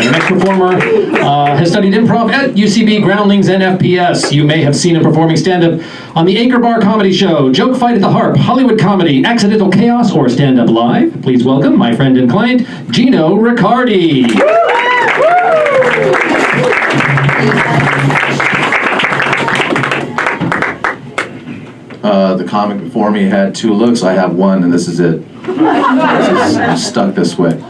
Our next performer has studied improv at UCB, Groundlings, and FPS. You may have seen him performing stand-up on the Anchor Bar Comedy Show, Joke Fight at the Harp, Hollywood Comedy, Accidental Chaos, or Stand Up Live. Please welcome my friend and client, Gino Riccardi. The comic before me had two looks. I have one, and this is it. I'm stuck this way.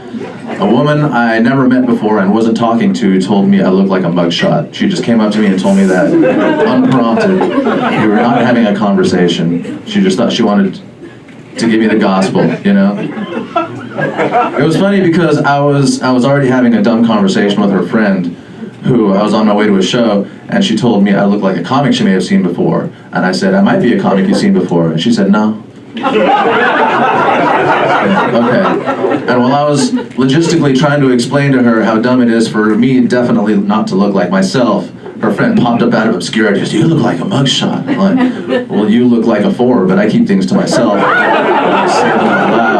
A woman I never met before and wasn't talking to told me I looked like a mugshot. She just came up to me and told me that, unprompted. We were not having a conversation. She just thought she wanted to give me the gospel, you know? It was funny because I was already having a dumb conversation with her friend, who I was on my way to a show, and she told me I looked like a comic she may have seen before. And I said, I might be a comic you've seen before. And she said, no. Okay. And while I was logistically trying to explain to her how dumb it is for me definitely not to look like myself, her friend popped up out of obscurity and said, you look like a mugshot. I'm like, well, you look like a 4, but I keep things to myself. I say them out loud.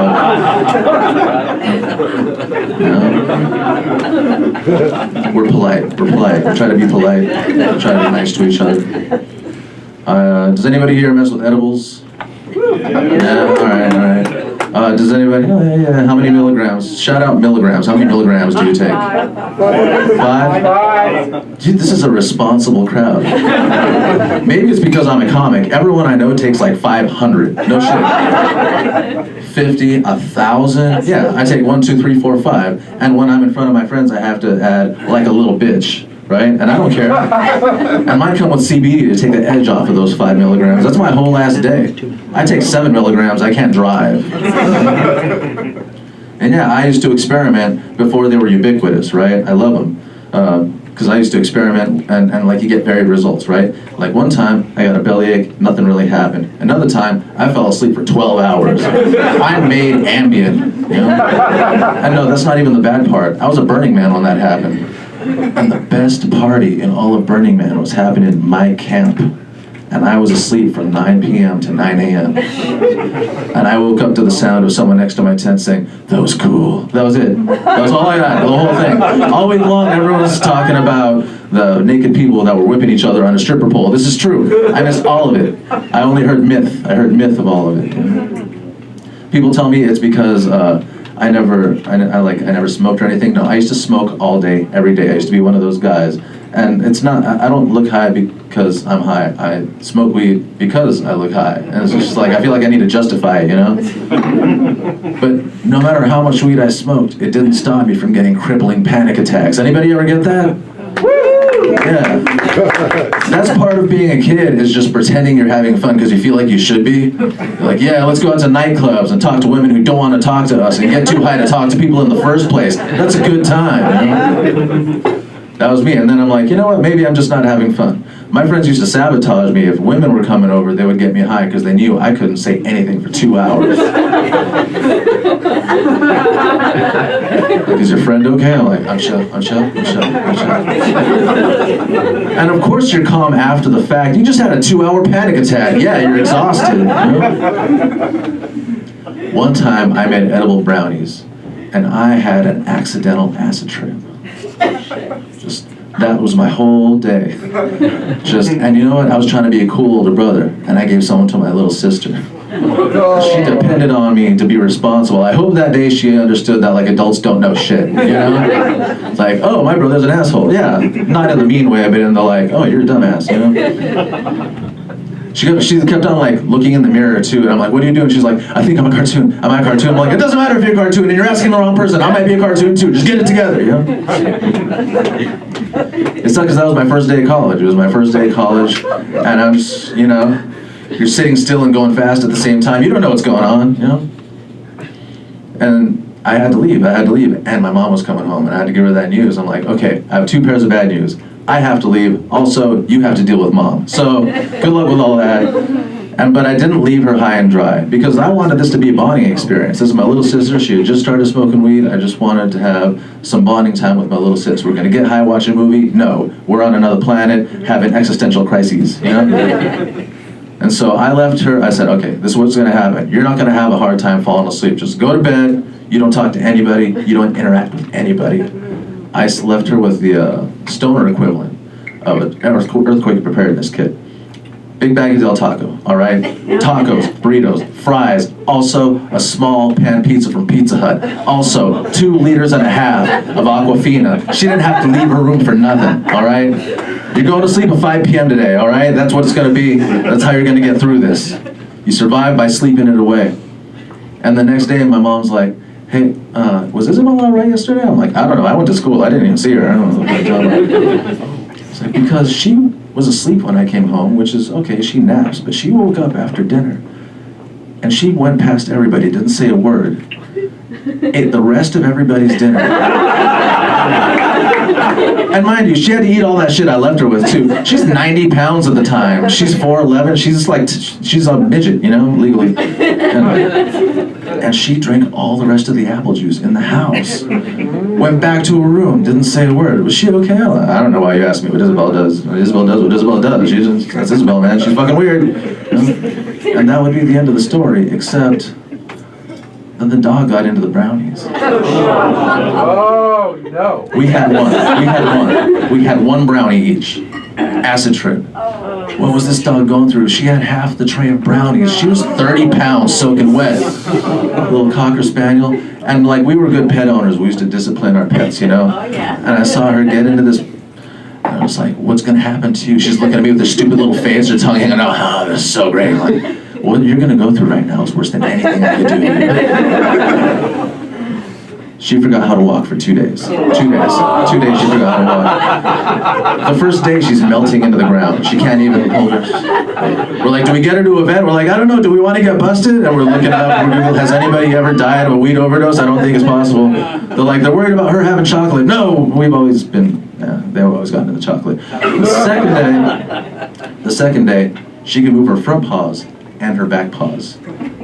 You know? We're polite. We try to be polite. We try to be nice to each other. Does anybody here mess with edibles? Yeah, all right. Does anybody? Oh, yeah. How many milligrams? Shout out milligrams. How many milligrams do you take? 5? Dude, this is a responsible crowd. Maybe it's because I'm a comic. Everyone I know takes like 500. No shit. 50, 1,000. Yeah, I take 1, 2, 3, 4, 5. And when I'm in front of my friends, I have to add like a little bitch. Right? And I don't care. And mine come with CBD to take the edge off of those 5 milligrams. That's my whole last day. I take 7 milligrams, I can't drive. And yeah, I used to experiment before they were ubiquitous, right? I love them. Because I used to experiment and like you get varied results, right? Like one time, I got a bellyache, nothing really happened. Another time, I fell asleep for 12 hours. I made Ambien, you know? And no, that's not even the bad part. I was a Burning Man when that happened. And the best party in all of Burning Man was happening in my camp. And I was asleep from 9 p.m. to 9 a.m. And I woke up to the sound of someone next to my tent saying, that was cool. That was it. That was all I got, the whole thing. All week long, everyone was talking about the naked people that were whipping each other on a stripper pole. This is true. I missed all of it. I only heard myth. I heard myth of all of it. People tell me it's because I never smoked or anything. No, I used to smoke all day, every day. I used to be one of those guys. And it's not, I don't look high because I'm high. I smoke weed because I look high. And it's just like, I feel like I need to justify it, you know? But no matter how much weed I smoked, it didn't stop me from getting crippling panic attacks. Anybody ever get that? Yeah. That's part of being a kid, is just pretending you're having fun because you feel like you should be. You're like, yeah, let's go out to nightclubs and talk to women who don't want to talk to us and get too high to talk to people in the first place. That's a good time, you know? That was me, and then I'm like, you know what, maybe I'm just not having fun. My friends used to sabotage me. If women were coming over, they would get me high because they knew I couldn't say anything for 2 hours. Like, is your friend okay? I'm like, I'm chill. And of course you're calm after the fact. You just had a 2-hour panic attack. Yeah, you're exhausted. You know? One time I made edible brownies, and I had an accidental acid trip. That was my whole day. And you know what? I was trying to be a cool older brother, and I gave someone to my little sister. She depended on me to be responsible. I hope that day she understood that like adults don't know shit, you know? It's like, oh, my brother's an asshole. Yeah, not in the mean way, but in the like, oh, you're a dumbass, you know? She kept on like looking in the mirror too, and I'm like, what are you doing? She's like, I think I'm a cartoon. Am I a cartoon? I'm like, it doesn't matter if you're a cartoon, and you're asking the wrong person. I might be a cartoon too. Just get it together, you know? It's not because that was my first day of college. It was my first day of college, and I'm just, you know, you're sitting still and going fast at the same time. You don't know what's going on, you know? And I had to leave, and my mom was coming home, and I had to give her that news. I'm like, okay, I have 2 pairs of bad news. I have to leave. Also, you have to deal with mom. So, good luck with all that. But I didn't leave her high and dry because I wanted this to be a bonding experience. This is my little sister. She had just started smoking weed. I just wanted to have some bonding time with my little sis. We're gonna get high, watch a movie? No. We're on another planet having existential crises, you know? And so I left her. I said, okay, this is what's gonna happen. You're not gonna have a hard time falling asleep. Just go to bed. You don't talk to anybody. You don't interact with anybody. I left her with the stoner equivalent of an earthquake preparedness kit. Big bag of Del Taco, all right? Tacos, burritos, fries, also a small pan pizza from Pizza Hut, also 2.5 liters of Aquafina. She didn't have to leave her room for nothing, all right? You're going to sleep at 5 p.m. today, all right? That's what it's gonna be. That's how you're gonna get through this. You survive by sleeping it away. And the next day, my mom's like, hey, was Isabel all right yesterday? I'm like, I don't know, I went to school, I didn't even see her. I don't know what you're talking about. It's like, because she was asleep when I came home, which is, okay, she naps, but she woke up after dinner, and she went past everybody, didn't say a word, ate the rest of everybody's dinner. And mind you, she had to eat all that shit I left her with, too. She's 90 pounds at the time. She's 4'11", she's like, she's a midget, you know, legally. And she drank all the rest of the apple juice in the house. Went back to her room, didn't say a word. Was she okay? I don't know why you asked me what Isabel does. Isabel does what Isabel does. That's Isabel, man. She's fucking weird. You know? And that would be the end of the story, except that the dog got into the brownies. Oh, no. We had one. We had one brownie each. Acid trip. What was this dog going through? She had half the tray of brownies. She was 30 pounds soaking wet. Little Cocker Spaniel. And like, we were good pet owners. We used to discipline our pets, you know? And I saw her get into this. I was like, what's gonna happen to you? She's looking at me with her stupid little face, her tongue hanging out. Oh, this is so great. I'm like, what you're gonna go through right now is worse than anything I could do. She forgot how to walk for 2 days. 2 days. 2 days she forgot how to walk. The first day she's melting into the ground. She can't even hold her. We're like, do we get her to a vet? We're like, I don't know, do we want to get busted? And we're looking up, we're Google, has anybody ever died of a weed overdose? I don't think it's possible. They're like, they're worried about her having chocolate. No, we've always been, they've always gotten into chocolate. The second day, she could move her front paws and her back paws,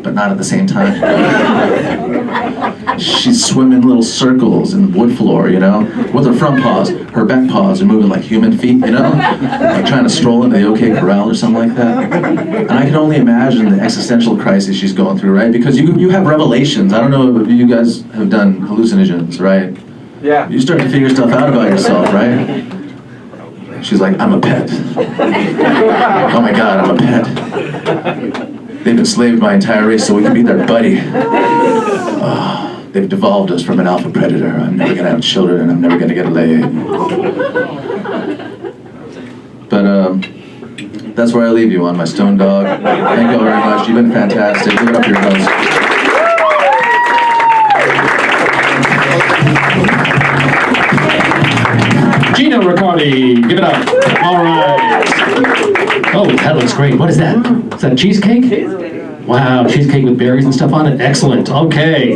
but not at the same time. She's swimming little circles in the wood floor, you know, with her front paws. Her back paws are moving like human feet, you know, like trying to stroll into the OK Corral or something like that. And I can only imagine the existential crisis she's going through, right? Because you have revelations. I don't know if you guys have done hallucinogens, right? Yeah. You start to figure stuff out about yourself, right? She's like, I'm a pet. Oh my God, I'm a pet. They've enslaved my entire race so we can be their buddy. Oh, they've devolved us from an alpha predator. I'm never gonna have children and I'm never gonna get laid. But that's where I leave you on my stone dog. Thank you all very much. You've been fantastic. Give it up for your host. Gino Riccardi, give it up. All right. Oh, that looks great. What is that? Is that cheesecake? Wow, cheesecake with berries and stuff on it? Excellent. Okay.